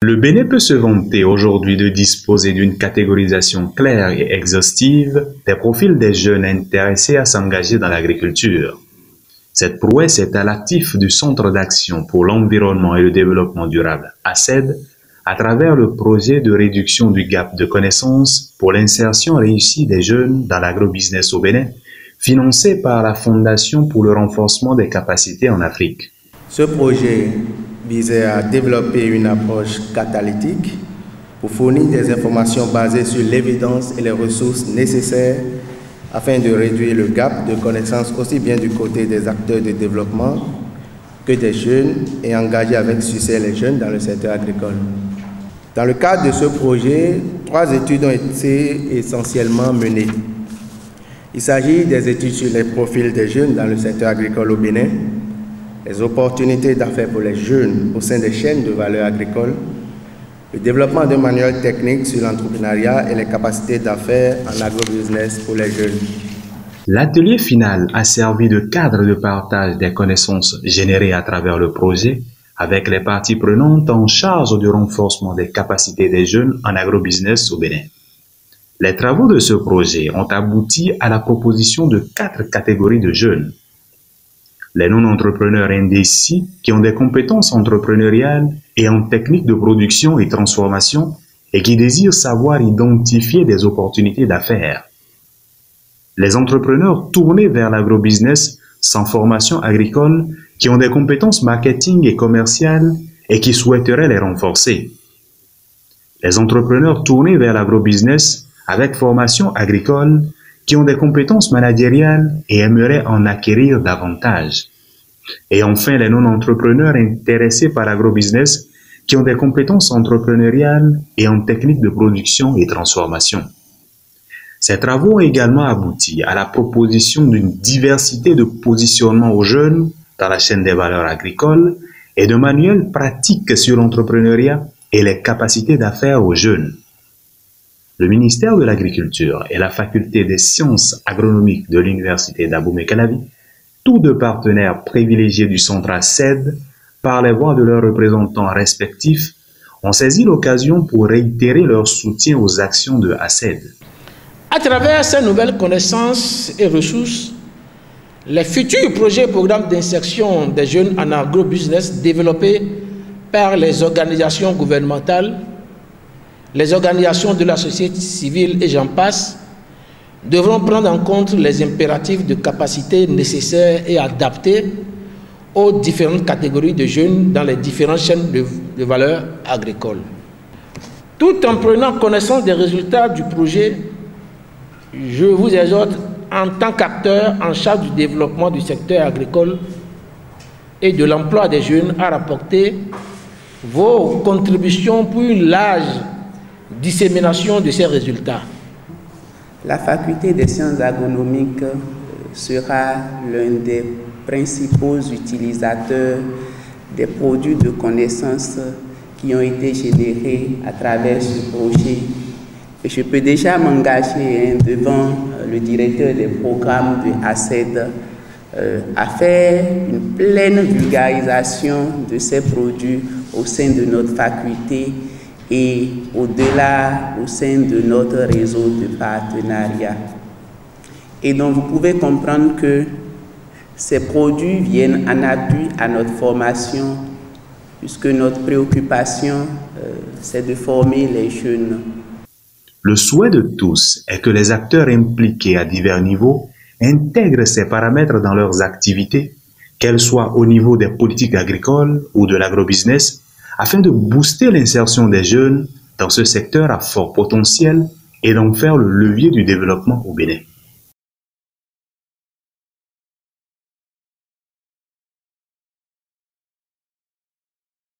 Le Bénin peut se vanter aujourd'hui de disposer d'une catégorisation claire et exhaustive des profils des jeunes intéressés à s'engager dans l'agriculture. Cette prouesse est à l'actif du Centre d'action pour l'environnement et le développement durable, ACED, à travers le projet de réduction du gap de connaissances pour l'insertion réussie des jeunes dans l'agrobusiness au Bénin, financé par la Fondation pour le renforcement des capacités en Afrique. Ce projet visait à développer une approche catalytique pour fournir des informations basées sur l'évidence et les ressources nécessaires afin de réduire le gap de connaissances aussi bien du côté des acteurs de développement que des jeunes et engager avec succès les jeunes dans le secteur agricole. Dans le cadre de ce projet, 3 études ont été essentiellement menées. Il s'agit des études sur les profils des jeunes dans le secteur agricole au Bénin, les opportunités d'affaires pour les jeunes au sein des chaînes de valeur agricole, le développement de manuels techniques sur l'entrepreneuriat et les capacités d'affaires en agrobusiness pour les jeunes. L'atelier final a servi de cadre de partage des connaissances générées à travers le projet avec les parties prenantes en charge du renforcement des capacités des jeunes en agrobusiness au Bénin. Les travaux de ce projet ont abouti à la proposition de 4 catégories de jeunes. Les non-entrepreneurs indécis qui ont des compétences entrepreneuriales et en techniques de production et transformation et qui désirent savoir identifier des opportunités d'affaires. Les entrepreneurs tournés vers l'agrobusiness sans formation agricole qui ont des compétences marketing et commerciales et qui souhaiteraient les renforcer. Les entrepreneurs tournés vers l'agrobusiness avec formation agricole qui ont des compétences managériales et aimeraient en acquérir davantage. Et enfin, les non-entrepreneurs intéressés par l'agrobusiness qui ont des compétences entrepreneuriales et en techniques de production et transformation. Ces travaux ont également abouti à la proposition d'une diversité de positionnements aux jeunes dans la chaîne des valeurs agricoles et de manuels pratiques sur l'entrepreneuriat et les capacités d'affaires aux jeunes. Le ministère de l'Agriculture et la Faculté des sciences agronomiques de l'Université d'Abomey-Calavi, tous 2 partenaires privilégiés du centre ACED, par les voix de leurs représentants respectifs, ont saisi l'occasion pour réitérer leur soutien aux actions de ACED. À travers ces nouvelles connaissances et ressources, les futurs projets et programmes d'insertion des jeunes en agrobusiness développés par les organisations gouvernementales, les organisations de la société civile et j'en passe, devront prendre en compte les impératifs de capacité nécessaires et adaptés aux différentes catégories de jeunes dans les différentes chaînes de valeur agricole. Tout en prenant connaissance des résultats du projet, je vous exhorte en tant qu'acteur en charge du développement du secteur agricole et de l'emploi des jeunes à rapporter vos contributions pour une large dissémination de ces résultats. La faculté des sciences agronomiques sera l'un des principaux utilisateurs des produits de connaissances qui ont été générés à travers ce projet. Et je peux déjà m'engager devant le directeur des programmes de ACED à faire une pleine vulgarisation de ces produits au sein de notre faculté et au-delà au sein de notre réseau de partenariat. Et donc vous pouvez comprendre que ces produits viennent en appui à notre formation, puisque notre préoccupation, c'est de former les jeunes. Le souhait de tous est que les acteurs impliqués à divers niveaux intègrent ces paramètres dans leurs activités, qu'elles soient au niveau des politiques agricoles ou de l'agrobusiness, afin de booster l'insertion des jeunes dans ce secteur à fort potentiel et d'en faire le levier du développement au Bénin.